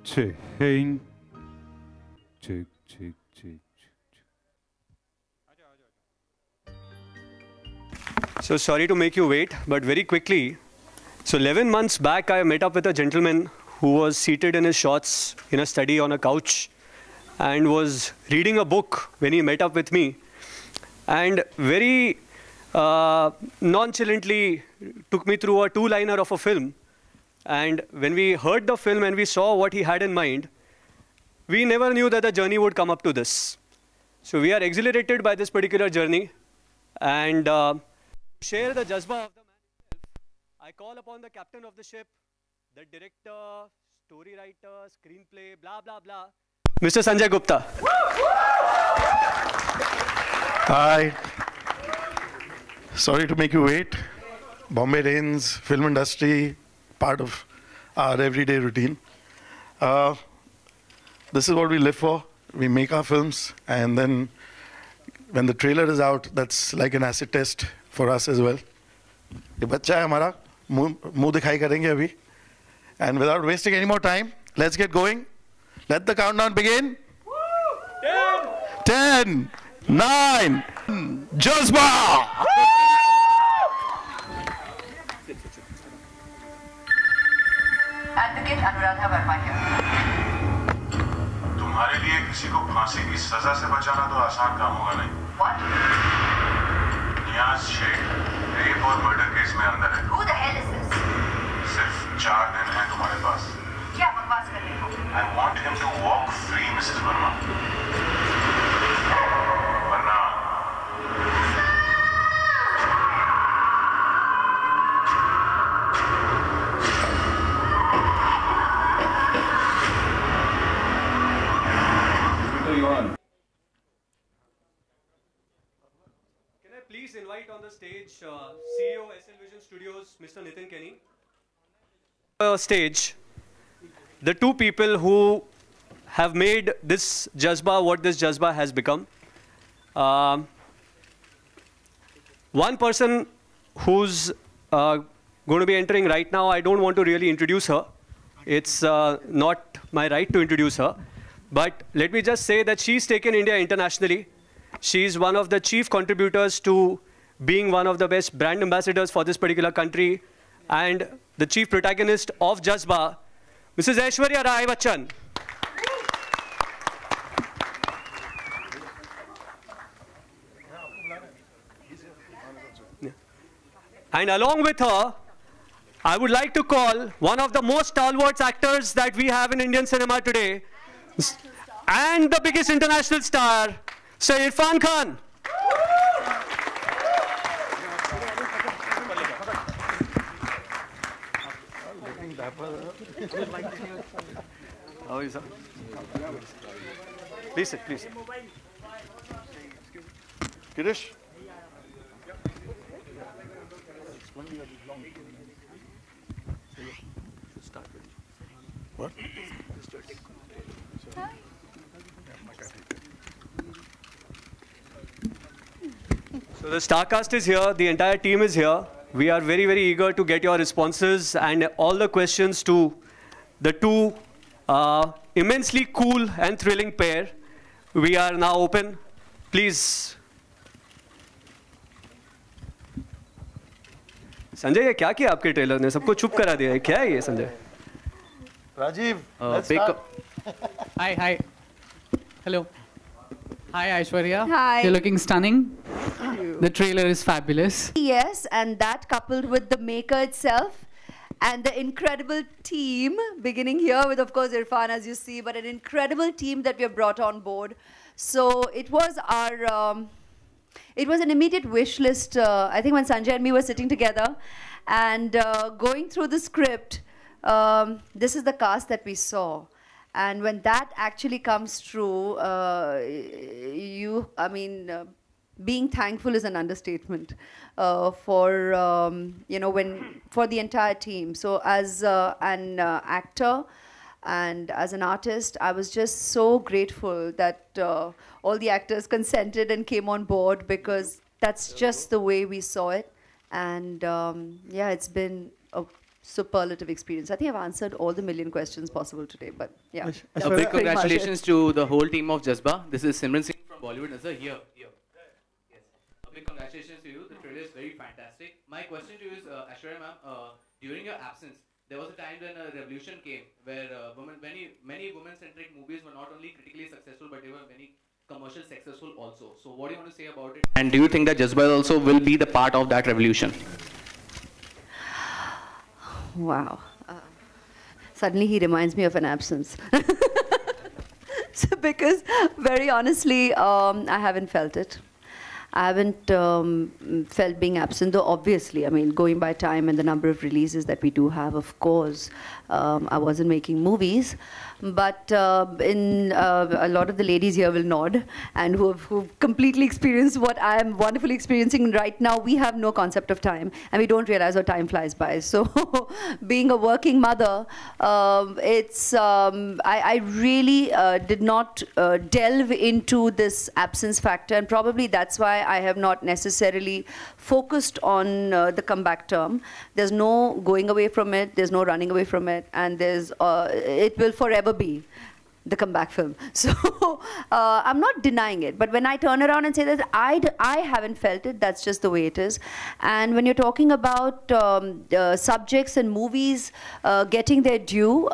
Check, check, check, check. So sorry to make you wait, but very quickly. So 11 months back, I met up with a gentleman who was seated in his shorts in a study on a couch and was reading a book when he met up with me. And very nonchalantly took me through a two-liner of a film. And when we heard the film and we saw what he had in mind, we never knew that the journey would come up to this. So we are exhilarated by this particular journey. And share the jazba of the man himself, I call upon the captain of the ship, the director, story writer, screenplay, blah, blah, blah, Mr. Sanjay Gupta. Hi. Sorry to make you wait. Bombay Rains, film industry, part of our everyday routine. This is what we live for. We make our films, and then when the trailer is out, that's like an acid test for us as well. ये बच्चा है हमारा, मुंह दिखाई करेंगे अभी. And without wasting any more time, let's get going. Let the countdown begin. 10, 9, Jazba! Advocate Anuradha Verma here. तुम्हारे लिए किसी को फांसी की सजा से बचाना तो आसान काम होगा नहीं. What? नियाज शेख रेप और मर्डर केस में अंदर है. Who the hell is this? सिर्फ 4 दिन है तुम्हारे पास. क्या बकवास कर रहे हो? I want him to walk free, Mrs. Verma. वरना Can I please invite on the stage CEO SL Vision Studios, Mr. Nitin Kenny. Stage, the two people who have made this Jazba what this Jazba has become. One person who's going to be entering right now, I don't want to really introduce her. It's not my right to introduce her. But let me just say that she's taken India internationally. She's one of the chief contributors to being one of the best brand ambassadors for this particular country and the chief protagonist of Jazba, Mrs. Aishwarya Rai Bachchan. And along with her, I would like to call one of the most stalwart actors that we have in Indian cinema today, and the biggest international star, Sir Irfan Khan. How are you, sir? Please sit, please. Girish? What? So the star cast is here, the entire team is here. We are very, very eager to get your responses and all the questions to the two immensely cool and thrilling pair. We are now open. Please. Sanjay ये क्या किया आपके trailer ने सबको चुप करा दिया है क्या है ये Sanjay Rajiv, let's start. Hi. Hello. Hi, Aishwarya. Hi. You're looking stunning. The trailer is fabulous. Yes, and that coupled with the maker itself and the incredible team, beginning here with, of course, Irfan, as you see, but an incredible team that we have brought on board. So it was our, it was an immediate wish list. I think when Sanjay and me were sitting together and going through the script, this is the cast that we saw. And when that actually comes true, being thankful is an understatement for for the entire team. So as an actor and as an artist, I was just so grateful that all the actors consented and came on board, because that's just the way we saw it. And yeah, it's been a superlative experience. I think I've answered all the million questions possible today, but yeah. A that's big pretty much congratulations it. to the whole team of Jazba. This is Simran Singh from Bollywood. Nazar, here. Yes. A big congratulations to you. The trailer is very fantastic. My question to you is, Aishwarya ma'am, during your absence, there was a time when a revolution came where many women-centric movies were not only critically successful, but they were very commercial successful also. So what do you want to say about it? And do you think that Jazba also will be the part of that revolution? Wow. Suddenly he reminds me of an absence. So because very honestly, I haven't felt it. I haven't felt being absent, though obviously, I mean, going by time and the number of releases that we do have, of course, I wasn't making movies. But a lot of the ladies here will nod, and who've completely experienced what I am wonderfully experiencing right now. We have no concept of time, and we don't realize how time flies by. So being a working mother, I really did not delve into this absence factor, and probably that's why I have not necessarily focused on the comeback term. There's no going away from it, there's no running away from it, and it will forever be the comeback film. So I'm not denying it, but when I turn around and say that I haven't felt it, that's just the way it is. And when you're talking about subjects and movies getting their due,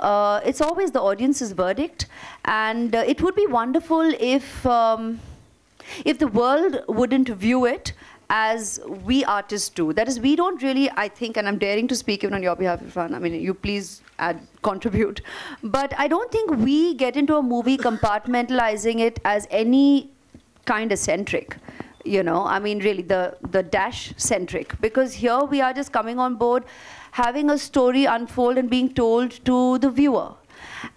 it's always the audience's verdict, and it would be wonderful if the world wouldn't view it as we artists do. That is, we don't really, I think, and I'm daring to speak even on your behalf, Irfan, I mean, you please contribute, but I don't think we get into a movie compartmentalizing it as any kind of centric. You know, I mean, really, the dash centric, because here we are just coming on board, having a story unfold and being told to the viewer.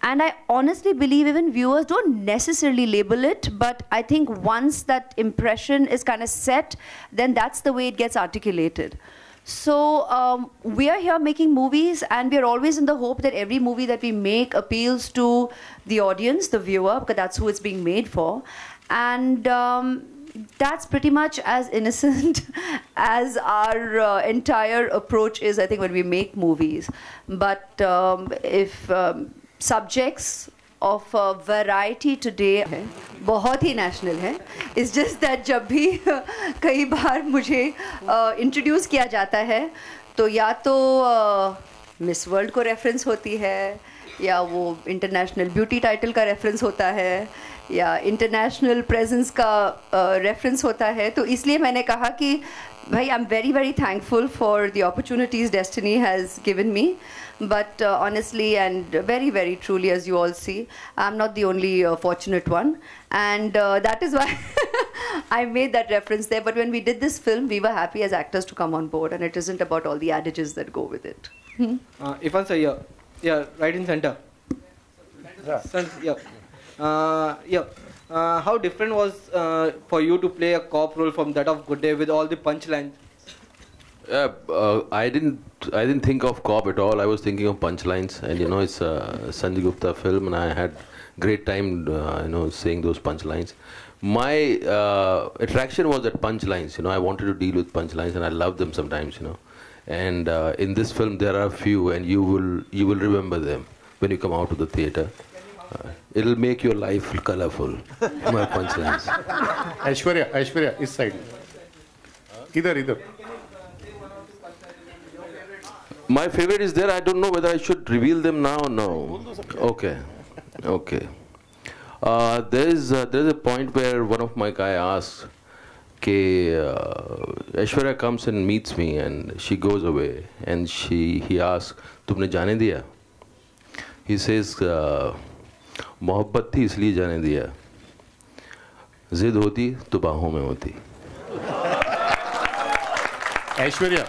And I honestly believe even viewers don't necessarily label it, but I think once that impression is kind of set, then that's the way it gets articulated. So we are here making movies, and we are always in the hope that every movie that we make appeals to the audience, the viewer, because that's who it's being made for. And that's pretty much as innocent as our entire approach is, I think, when we make movies. But if subjects of variety today है, बहुत ही national है. It's just that जब भी कई बार मुझे introduce किया जाता है, तो या तो Miss World को reference होती है, या वो international beauty title का reference होता है, या international presence का reference होता है. तो इसलिए मैंने कहा कि भाई, I'm very, very thankful for the opportunities destiny has given me. But honestly and very, very truly, as you all see, I'm not the only fortunate one. And that is why I made that reference there. But when we did this film, we were happy as actors to come on board. And it isn't about all the adages that go with it. Irfan sir, yeah. Yeah, right in center. Yeah. How different was for you to play a cop role from that of Good Day with all the punchlines? I didn't think of cop at all. I was thinking of punchlines, and you know, it's a Sanjay Gupta film, and I had great time, you know, saying those punchlines. My attraction was at punchlines. You know, I wanted to deal with punchlines, and I love them sometimes. You know, and in this film there are a few, and you will remember them when you come out of the theater. It'll make your life colorful. My punchlines. Aishwarya, this side. Either. My favorite is there. I don't know whether I should reveal them now or no. Okay. There's a point where one of my guy asks, Aishwarya comes and meets me, and she goes away, and he asks, "Tumne जाने दिया?" He says, "मोहब्बत थी इसलिए जाने दिया. जिद होती तो बाहों में होती." ऐश्वर्या,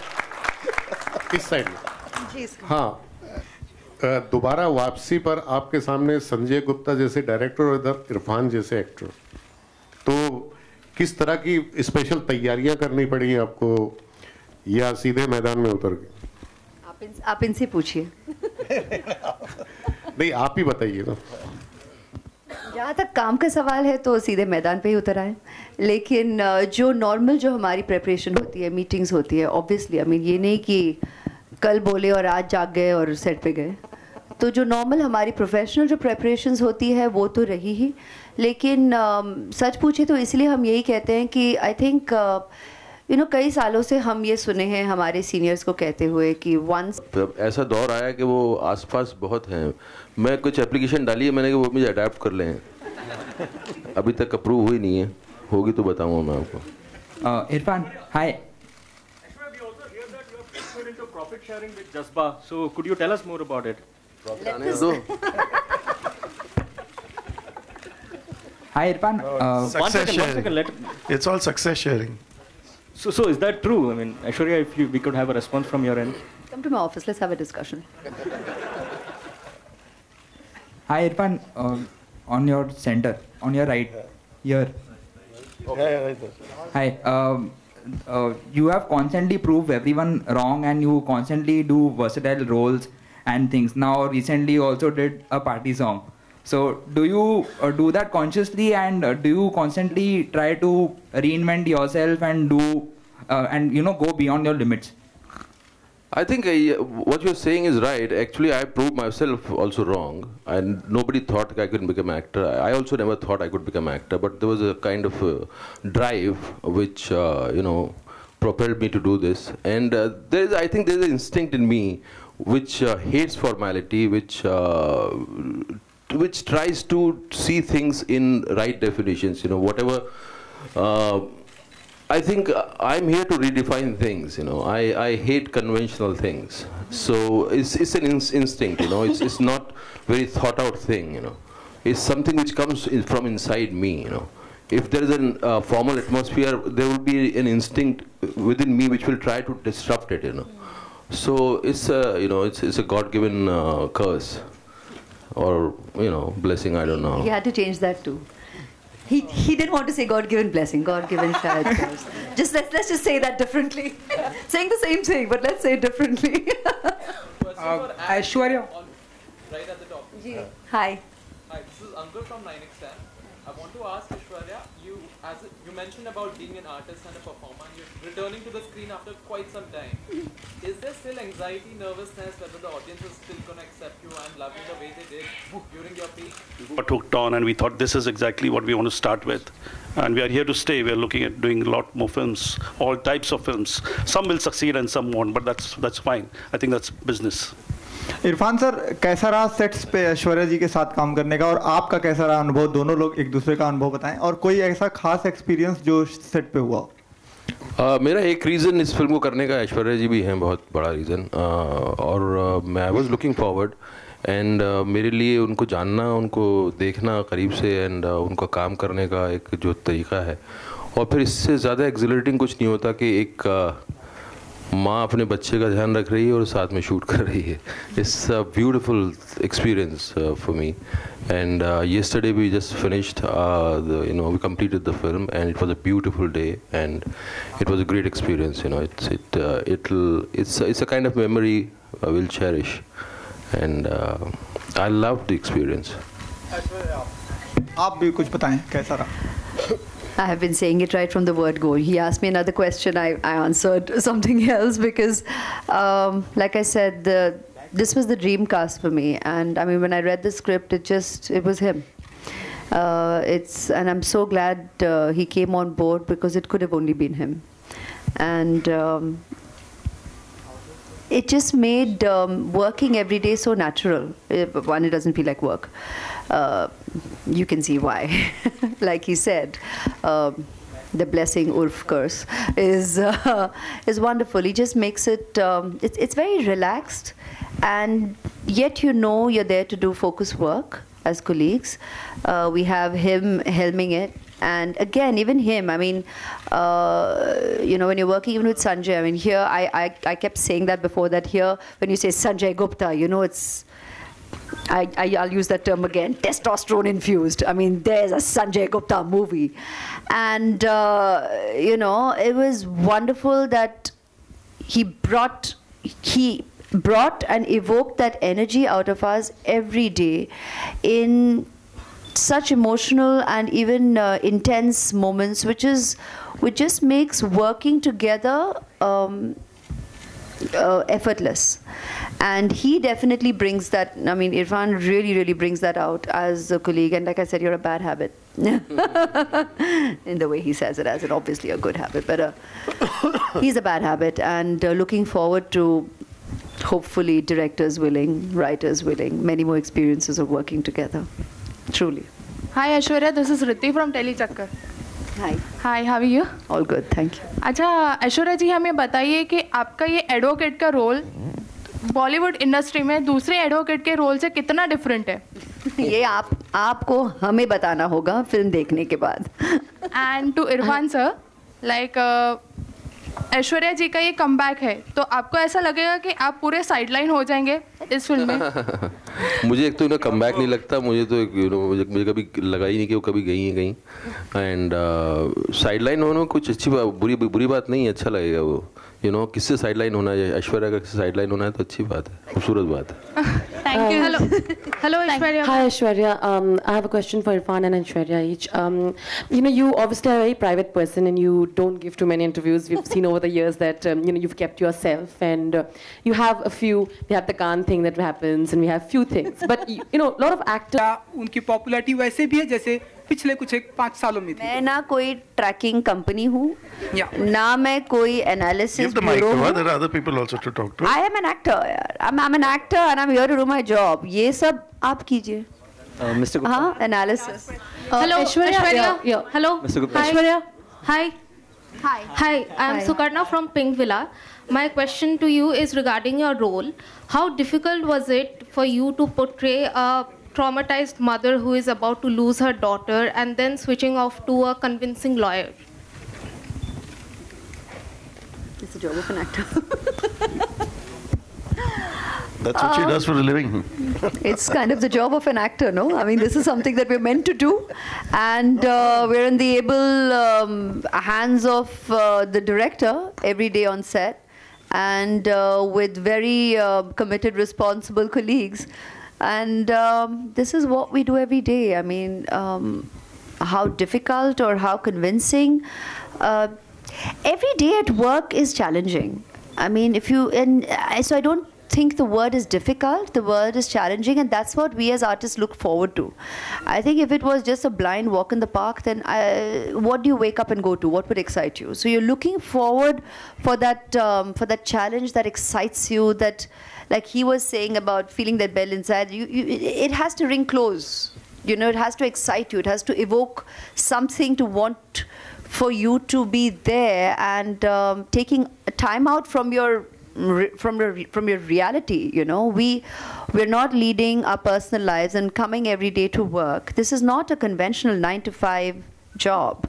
इस साइड में. हाँ, दोबारा वापसी पर आपके सामने संजय गुप्ता जैसे डायरेक्टर और इधर इरफान जैसे एक्टर, तो किस तरह की स्पेशल तैयारियां करनी पड़ी आपको, या सीधे मैदान में उतर गए? आप इनसे पूछिए. नहीं, आप ही बताइए ना. जहाँ तक काम का सवाल है तो सीधे मैदान पे ही उतर आए, लेकिन जो नॉर्मल जो हमारी प्रेपरेशन होती है, मीटिंग्स होती है, ऑब्वियसली आई मीन ये नहीं कि कल बोले और आज जाग गए और सेट पे गए। तो जो नॉर्मल हमारी प्रोफेशनल जो प्रेपरेशंस होती है वो तो रही ही, लेकिन सच पूछे तो इसलिए हम यही कहते हैं कि आई थिंक यू नो कई सालों से हम ये सुने हैं हमारे सीनियर्स को कहते हुए कि वंस ऐसा दौर आया कि वो आसपास बहुत हैं। मैं कुछ एप्लीकेशन डाली है मैंने कि वो मुझे अडैप्ट कर लें, अभी तक अप्रूव हुई नहीं है, होगी तो बताऊंगा मैं आपको। इरफान, हाय। Profit sharing with Jazba. So could you tell us more about it? Hi Irfan. Success sharing. It's all success sharing. So is that true? I mean, Aishwarya, if we could have a response from your end. Come to my office. Let's have a discussion. Hi Irfan. On your center, on your right, here. Okay. Right there. Hi. You have constantly proved everyone wrong, and you constantly do versatile roles and things. Now, recently, you also did a party song. So, do you do that consciously, and do you constantly try to reinvent yourself and do and go beyond your limits? I think what you're saying is right. Actually, I proved myself also wrong, and nobody thought I could become an actor. I also never thought I could become an actor, but there was a kind of drive which propelled me to do this. And I think there's an instinct in me which hates formality, which tries to see things in right definitions. Whatever. I think I'm here to redefine things. I hate conventional things. So it's an instinct. It's not very thought out thing. It's something which comes from inside me. If there is a formal atmosphere, there will be an instinct within me which will try to disrupt it. So it's a God-given curse, or blessing. I don't know. He had to change that too. He didn't want to say God-given blessing, God-given shayad curse. Let's just say that differently. Saying the same thing, but let's say it differently. Aishwarya. Right at the top. Hi. Hi, this is Ankur from 9XM. I want to ask Aishwarya, you mentioned about being an artist and a performer, and you're returning to the screen after quite some time. Is there still anxiety, nervousness, whether the audience is still going to accept you and love you the way they did during your peak? We got hooked on, and we thought this is exactly what we want to start with. And we are here to stay. We are looking at doing a lot more films, all types of films. Some will succeed and some won't, but that's fine. I think that's business. Irfan sir, कैसा रहा sets पे ऐश्वर्या जी के साथ काम करने का, और आपका कैसा रहा अनुभव? दोनों लोग एक दूसरे का अनुभव बताएं, और कोई ऐसा खास एक्सपीरियंस जो सेट पे हुआ? मेरा एक रीज़न इस फिल्म को करने का ऐश्वर्या जी भी हैं, बहुत बड़ा रीज़न, और मैं I was looking forward, and मेरे लिए उनको जानना, उनको देखना करीब से, एंड उनका काम करने का एक जो तरीका है, और फिर इससे ज़्यादा एक्सिलरेटिंग कुछ नहीं होता कि एक माँ अपने बच्चे का ध्यान रख रही है और साथ में शूट कर रही है. It's a beautiful experience for me, and yesterday we just finished we completed the film, and it was a beautiful day, and it was a great experience. It's a kind of memory I will cherish, and I loved the experience. आप भी कुछ बताएं, कैसा रहा? I have been saying it right from the word go. He asked me another question, I answered something else because, like I said, this was the dream cast for me. And I mean, when I read the script, it was him. And I'm so glad he came on board, because it could have only been him. And it just made working every day so natural. One, it doesn't feel like work. You can see why. Like he said, the blessing Urf curse is wonderful. He just makes it, it's very relaxed, and yet you're there to do focus work as colleagues. We have him helming it. And again, even him, I mean, when you're working even with Sanjay, I mean, here, I kept saying that before, that here, when you say Sanjay Gupta, it's, I'll use that term again, testosterone infused. I mean, there's a Sanjay Gupta movie. And, it was wonderful that he brought and evoked that energy out of us every day in such emotional and even intense moments, which just makes working together effortless. And he definitely brings that. I mean, Irfan really brings that out as a colleague. And like I said, you're a bad habit. In the way he says it, as it obviously a good habit. But he's a bad habit. And looking forward to hopefully directors willing, writers willing, many more experiences of working together. Truly. Hi Aishwarya, this is Ritti from Telechakkar. Hi. Hi, how are you? All good, thank you. अच्छा ऐश्वर्या जी हमें बताइए कि आपका ये advocate का role Bollywood industry में दूसरे advocate के रोल से कितना डिफरेंट है? ये आपको हमें बताना होगा फिल्म देखने के बाद. And to Irfan sir, like Aishwarya ji का ये कमबैक है, तो आपको ऐसा लगेगा कि आप पूरे साइडलाइन हो जाएंगे इस फिल्म में? मुझे एक तो इन्हें कमबैक नहीं लगता, मुझे तो मुझे कभी लगा ही नहीं कि वो कभी गई हैं कहीं. एंड साइडलाइन होना कुछ अच्छी बात, बुरी बात नहीं है, अच्छा लगेगा वो. किससे साइडलाइन होना है, ऐश्वर्या का किससे साइडलाइन होना है तो अच्छी बात है, खूबसूरत बात है. Thank you. Hello, Aishwarya. Hi, Aishwarya. I have a question for Irfan and Aishwarya each. You obviously are a very private person and you don't give too many interviews. We've seen over the years that, you've kept yourself and you have a few, we have the Khan thing that happens and we have few things. But, a lot of actors... उनकी popularity वैसे भी है जैसे पिछले कुछ 5 सालों में थी. मैं ना कोई ट्रैकिंग कंपनी हूँ, ना मैं कोई analysis Give the mic to her. There are other people also to talk to. I am an actor. I'm an actor and I'm here to do my job. ये सब आप कीजिए. Mr. Gupta. हाँ, analysis. Hello, Aishwarya. Yeah. Hello. Mr. Gupta. Aishwarya. Hi. Hi. I'm Sukarna from Pink Villa. My question to you is regarding your role. How difficult was it for you to portray a traumatized mother who is about to lose her daughter and then switching off to a convincing lawyer? It's the job of an actor. That's what she does for a living. It's kind of the job of an actor, no? I mean, this is something that we're meant to do. And we're in the able hands of the director every day on set. And with very committed, responsible colleagues. And this is what we do every day. I mean, how difficult or how convincing. Every day at work is challenging. I mean, so I don't think the word is difficult, the word is challenging, and that's what we as artists look forward to. I think if it was just a blind walk in the park, then what do you wake up and go to? What would excite you? So you're looking forward for that challenge that excites you, that, like he was saying about feeling that bell inside, it has to ring close. It has to excite you. It has to evoke something to want for you to be there, and taking time out from your reality. We're not leading our personal lives and coming every day to work. This is not a conventional 9-to-5 job.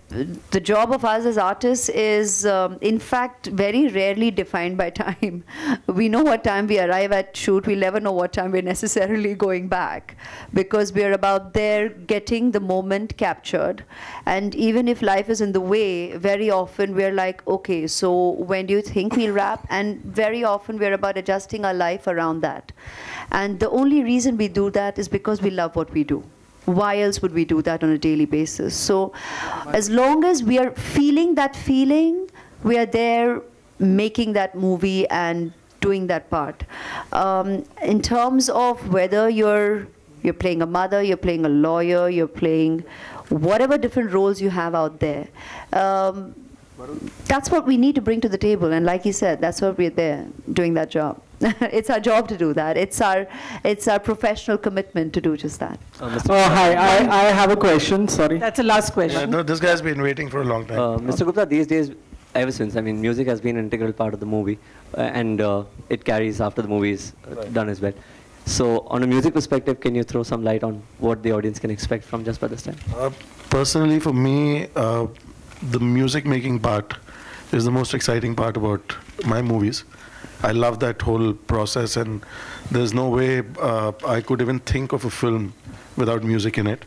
The job of us as artists is, in fact, very rarely defined by time. We know what time we arrive at shoot. We never know what time we're necessarily going back, because we're about there getting the moment captured. And even if life is in the way, very often we're like, okay, so when do you think we'll wrap? And very often we're about adjusting our life around that. And the only reason we do that is because we love what we do. Why else would we do that on a daily basis? So as long as we are feeling that feeling, we are there making that movie and doing that part. In terms of whether you're playing a mother, you're playing a lawyer, you're playing whatever different roles you have out there, that's what we need to bring to the table. And like he said, that's what we're there doing, that job. It's our job to do that. It's our professional commitment to do just that. Hi, I have a question. Sorry. That's the last question. No, this guy's been waiting for a long time. Mr. Gupta, these days, ever since, music has been an integral part of the movie, and it carries after the movie is done as well. So, on a music perspective, can you throw some light on what the audience can expect from Just By This Time? Personally, for me, the music making part is the most exciting part about my movies. I love that whole process, and there's no way I could even think of a film without music in it.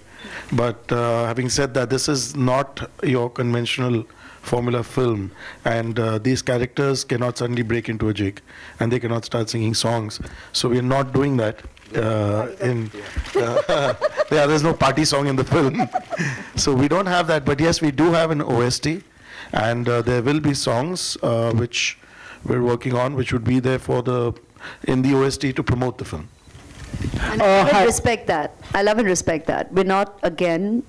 But having said that, this is not your conventional formula film, and these characters cannot suddenly break into a jig, and they cannot start singing songs. So we're not doing that. There's no party song in the film. So we don't have that, but yes, we do have an OST, and there will be songs which we're working on, which would be there for in the OST to promote the film. And I love and respect that. I love and respect that. We're not, again,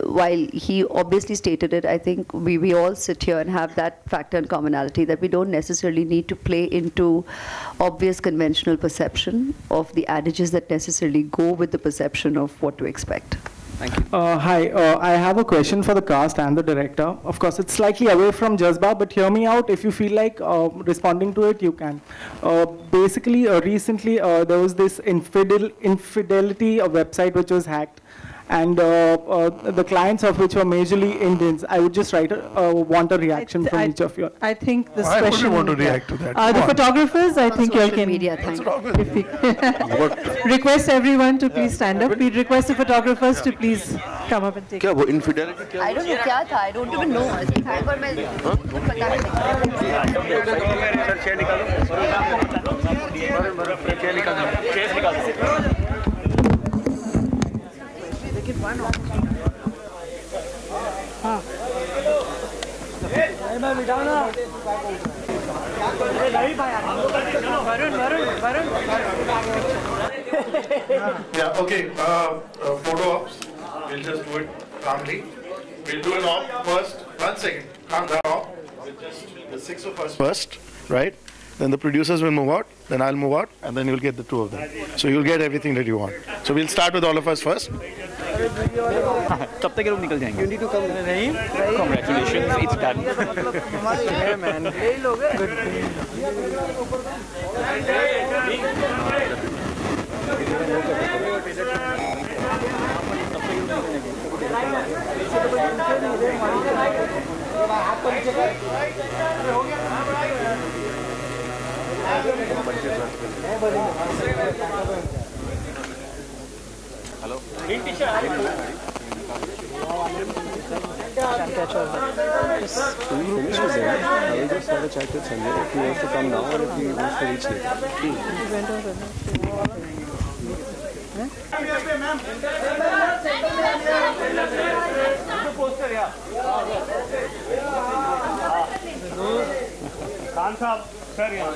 while he obviously stated it, I think we all sit here and have that factor and commonality that we don't necessarily need to play into obvious conventional perception of the adages that necessarily go with the perception of what to expect. Thank you. Hi, I have a question for the cast and the director. Of course, it's slightly away from Jazba, but hear me out. If you feel like responding to it, you can. Basically, recently there was this infidelity website which was hacked, and the clients of which were majorly Indians. I would just want a reaction from each of you. I think this Why question. Why would you want to react to that? The photographers, I think you all can. Media, request everyone to please stand up. We request the photographers to please come up and take. क्या वो infidelity क्या? I don't know क्या था. I don't even know. Thank God मैं पता नहीं. Yeah, okay. Photo ops. We'll just do it calmly. We'll do an op first. 1 second. Calm down. We'll just the 6 of us first, right? Then the producers will move out. Then I'll move out, and then you'll get the 2 of them. So you'll get everything that you want. So we'll start with all of us first. तब तक ये लोग निकल जाएंगे. You need to come. नहीं. Congratulations, it's done. Yeah, man. ले लोगे. Hello. Finish with them. I will just have a chat with Sanjay if he wants to come now or if he wants to reach later. Khan साहब sir यहाँ